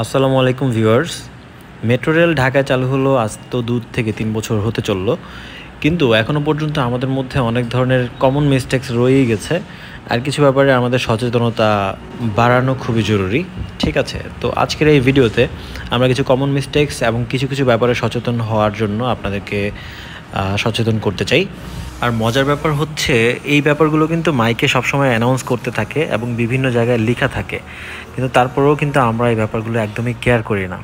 আসসালামু আলাইকুম viewers. Metro rail ঢাকায় চালু হলো আজ তো 2 থেকে 3 বছর হতে চললো, কিন্তু এখনও পর্যন্ত আমাদের মধ্যে অনেক ধরনের কমন মিস্টেক্স রয়েই গেছে। আর কিছু ব্যাপারে আমাদের সচেতনতা বাড়ানো খুবই জরুরি। ঠিক আছে, তো আজকের এই ভিডিওতে আমরা কিছু কমন মিস্টেক্স এবং কিছু কিছু ব্যাপারে সচেতন হওয়ার জন্য আপনাদেরকে সচেতন করতে চাই। আর মজার ব্যাপার হচ্ছে এই ব্যাপারগুলো কিন্তু মাইকে সবসময় অ্যানাউন্স করতে থাকে এবং বিভিন্ন জায়গায় লেখা থাকে, কিন্তু তারপরেও কিন্তু আমরা এই ব্যাপারগুলো একদমই কেয়ার করি না।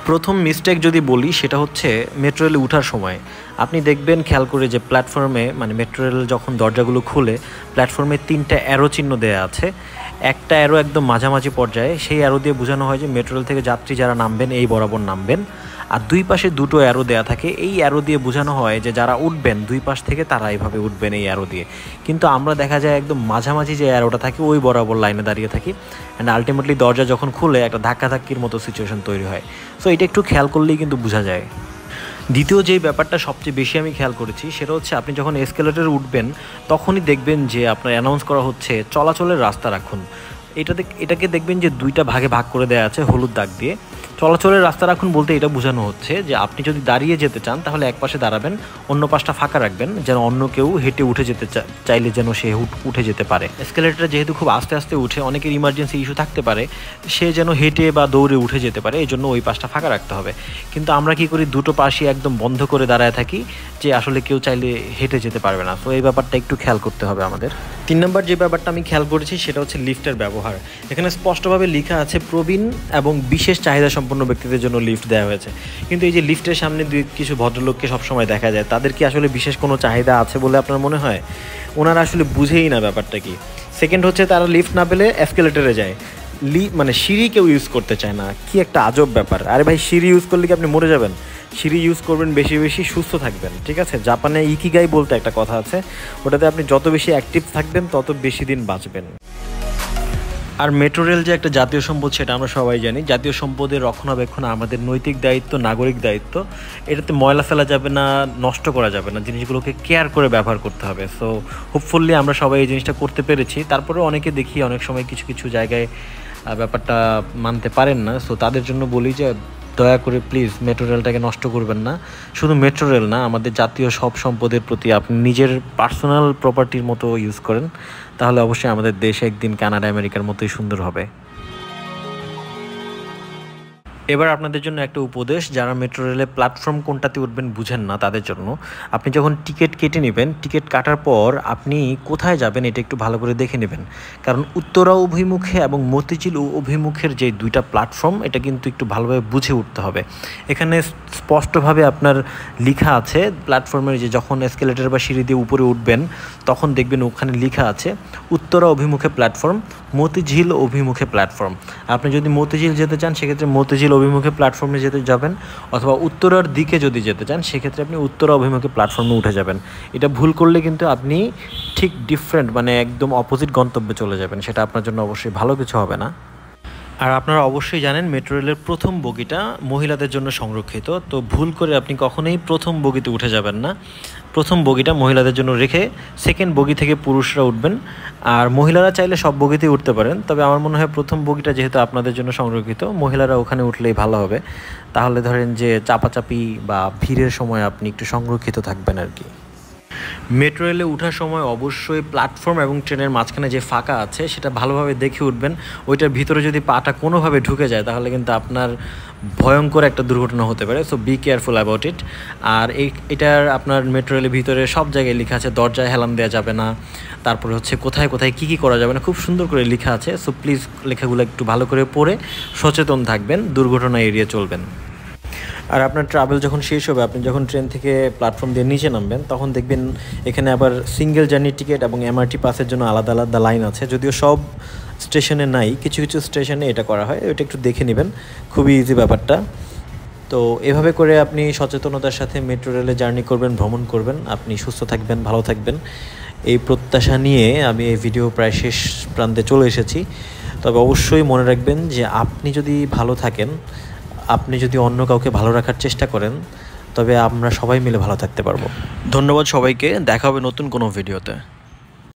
প্রথম মিস্টেক যদি বলি সেটা হচ্ছে মেট্রো রেলে ওঠার সময় আপনি দেখবেন খেয়াল করে যে প্ল্যাটফর্মে মেট্রো রেল যখন দরজাগুলো খুলে প্ল্যাটফর্মে 3টা অ্যারো চিহ্ন দেওয়া আছে। একটা অ্যারো একদম মাঝামাঝি পর্যায়ে, সেই অ্যারো দিয়ে বোঝানো হয় যে মেট্রো রেল থেকে যাত্রী যারা নামবেন এই বরাবর নামবেন। আর দুই পাশে 2টো অ্যারো দেওয়া থাকে, এই অ্যারো দিয়ে বোঝানো হয় যে যারা উঠবেন দুই পাশ থেকে তারা এইভাবে উঠবেন এই অ্যারো দিয়ে। কিন্তু আমরা দেখা যায় একদম মাঝামাঝি যে অ্যারোটা থাকে ওই বরাবর লাইনে দাঁড়িয়ে থাকি, অ্যান্ড আলটিমেটলি দরজা যখন খুলে একটা ধাক্কাধাক্কির মতো সিচুয়েশন তৈরি হয়। সো এটা একটু খেয়াল করলেই কিন্তু বোঝা যায়। দ্বিতীয় যেই ব্যাপারটা সবচেয়ে বেশি আমি খেয়াল করেছি সেটা হচ্ছে আপনি যখন এসকেলেটরে উঠবেন তখনই দেখবেন যে আপনার অ্যানাউন্স করা হচ্ছে চলাচলের রাস্তা রাখুন। এটাকে দেখবেন যে 2টা ভাগে ভাগ করে দেওয়া আছে হলুদ দাগ দিয়ে। চলাচলের রাস্তা রাখুন বলতে এটা বোঝানো হচ্ছে যে আপনি যদি দাঁড়িয়ে যেতে চান তাহলে এক পাশে দাঁড়াবেন, অন্য পাশটা ফাঁকা রাখবেন যেন অন্য কেউ হেঁটে উঠে যেতে চাইলে যেন সে উঠে যেতে পারে। এসকেলেটরে যেহেতু খুব আস্তে আস্তে উঠে, অনেকের ইমার্জেন্সি ইস্যু থাকতে পারে, সে যেন হেঁটে বা দৌড়ে উঠে যেতে পারে, এই জন্য ওই পাশটা ফাঁকা রাখতে হবে। কিন্তু আমরা কি করি, 2টো পাশই একদম বন্ধ করে দাঁড়ায় থাকি যে আসলে কেউ চাইলে হেঁটে যেতে পারবে না। তো এই ব্যাপারটা একটু খেয়াল করতে হবে আমাদের। 3 নম্বর যে ব্যাপারটা আমি খেয়াল করেছি সেটা হচ্ছে লিফটের ব্যবহার। এখানে স্পষ্টভাবে লেখা আছে প্রবীণ এবং বিশেষ চাহিদা সম্পন্ন ব্যক্তিদের জন্য লিফট দেওয়া হয়েছে, কিন্তু এই যে লিফটের সামনে কিছু ভদ্রলোককে সবসময় দেখা যায়, তাদের কি আসলে বিশেষ কোনো চাহিদা আছে বলে আপনার মনে হয়? ওনারা আসলে বুঝেই না ব্যাপারটা কি। সেকেন্ড হচ্ছে তারা লিফট না পেলে এসকেলেটরে যায়, সিঁড়ি কেউ ইউজ করতে চায় না। কি একটা আজব ব্যাপার! আরে ভাই, সিঁড়ি ইউজ করলে কি আপনি মরে যাবেন? সিঁড়ি ইউজ করবেন, বেশি বেশি সুস্থ থাকবেন। ঠিক আছে, জাপানে ইকিগাই বলতে একটা কথা আছে, ওটাতে আপনি যত বেশি অ্যাক্টিভ থাকবেন তত বেশি দিন বাঁচবেন। আর মেট্রো রেল যে একটা জাতীয় সম্পদ সেটা আমরা সবাই জানি। জাতীয় সম্পদের রক্ষণাবেক্ষণ আমাদের নৈতিক দায়িত্ব, নাগরিক দায়িত্ব। এটাতে ময়লা ফেলা যাবে না, নষ্ট করা যাবে না, জিনিসগুলোকে কেয়ার করে ব্যবহার করতে হবে। সো হোপফুলি আমরা সবাই এই জিনিসটা করতে পেরেছি। তারপরেও অনেকে দেখি অনেক সময় কিছু কিছু জায়গায় ব্যাপারটা মানতে পারেন না। সো তাদের জন্য বলি যে দয়া করে প্লিজ মেট্রো রেলটাকে নষ্ট করবেন না। শুধু মেট্রো রেল না, আমাদের জাতীয় সব সম্পদের প্রতি আপনি নিজের পার্সোনাল প্রপার্টির মতো ইউজ করেন, তাহলে অবশ্যই আমাদের দেশ একদিন কানাডা আমেরিকার মতোই সুন্দর হবে। এবার আপনাদের জন্য একটা উপদেশ, যারা মেট্রো রেলে প্ল্যাটফর্ম কোনটাতে উঠবেন বুঝেন না তাদের জন্য। আপনি যখন টিকিট কেটে নেবেন, টিকিট কাটার পর আপনি কোথায় যাবেন এটা একটু ভালো করে দেখে নেবেন, কারণ উত্তরা অভিমুখে এবং মতিঝিল অভিমুখের যে 2টা প্ল্যাটফর্ম এটা কিন্তু একটু ভালোভাবে বুঝে উঠতে হবে। এখানে স্পষ্টভাবে আপনার লেখা আছে প্ল্যাটফর্মের যে যখন এসকেলেটর বা সিঁড়ি দিয়ে উপরে উঠবেন তখন দেখবেন ওখানে লেখা আছে উত্তরা অভিমুখে প্ল্যাটফর্ম, মতিঝিল অভিমুখে প্ল্যাটফর্ম। আপনি যদি মতিঝিল যেতে চান সেক্ষেত্রে মতিঝিল অভিমুখে প্ল্যাটফর্মে যাবেন, অথবা উত্তরার দিকে যদি যেতে চান সেক্ষেত্রে আপনি উত্তরা অভিমুখে প্ল্যাটফর্মে উঠে যাবেন। এটা ভুল করলে কিন্তু আপনি ঠিক ডিফারেন্ট একদম অপোজিট গন্তব্যে চলে যাবেন, সেটা আপনার জন্য অবশ্যই ভালো কিছু হবে না। আর আপনারা অবশ্যই জানেন মেট্রো রেলের প্রথম বগিটা মহিলাদের জন্য সংরক্ষিত, তো ভুল করে আপনি কখনোই প্রথম বগিতে উঠে যাবেন না। প্রথম বগিটা মহিলাদের জন্য রেখে সেকেন্ড বগি থেকে পুরুষরা উঠবেন। আর মহিলারা চাইলে সব বগিতেই উঠতে পারেন, তবে আমার মনে হয় প্রথম বগিটা যেহেতু আপনাদের জন্য সংরক্ষিত, মহিলারা ওখানে উঠলেই ভালো হবে। তাহলে ধরেন যে চাপাচাপি বা ভিড়ের সময় আপনি একটু সংরক্ষিত থাকবেন আর কি। মেট্রো রেলে ওঠার সময় অবশ্যই প্ল্যাটফর্ম এবং ট্রেনের মাঝখানে যে ফাঁকা আছে সেটা ভালোভাবে দেখে উঠবেন। ওইটার ভিতরে যদি পাটা কোনোভাবে ঢুকে যায় তাহলে কিন্তু আপনার ভয়ঙ্কর একটা দুর্ঘটনা হতে পারে। So be careful about it. আর এটার আপনার মেট্রো রেলের ভিতরে সব জায়গায় লেখা আছে দরজায় হেলান দেওয়া যাবে না, তারপরে হচ্ছে কোথায় কোথায় কী কী করা যাবে না, খুব সুন্দর করে লেখা আছে। সো প্লিজ লেখাগুলো একটু ভালো করে পড়ে সচেতন থাকবেন, দুর্ঘটনা এড়িয়ে চলবেন। আর আপনার ট্রাভেল যখন শেষ হবে, আপনি যখন ট্রেন থেকে প্ল্যাটফর্ম দিয়ে নিচে নামবেন তখন দেখবেন এখানে আবার সিঙ্গেল জার্নি টিকিট এবং এমআরটি পাসের জন্য আলাদা আলাদা লাইন আছে। যদিও সব স্টেশনে নাই, কিছু কিছু স্টেশনে এটা করা হয়, ওইটা একটু দেখে নেবেন, খুবই ইজি ব্যাপারটা। তো এভাবে করে আপনি সচেতনতার সাথে মেট্রো রেলে জার্নি করবেন, ভ্রমণ করবেন, আপনি সুস্থ থাকবেন, ভালো থাকবেন, এই প্রত্যাশা নিয়ে আমি এই ভিডিও প্রায় শেষ প্রান্তে চলে এসেছি। তবে অবশ্যই মনে রাখবেন যে আপনি যদি ভালো থাকেন, আপনি যদি অন্য কাউকে ভালো রাখার চেষ্টা করেন, তবে আমরা সবাই মিলে ভালো থাকতে পারবো। ধন্যবাদ সবাইকে, দেখা হবে নতুন কোনো ভিডিওতে।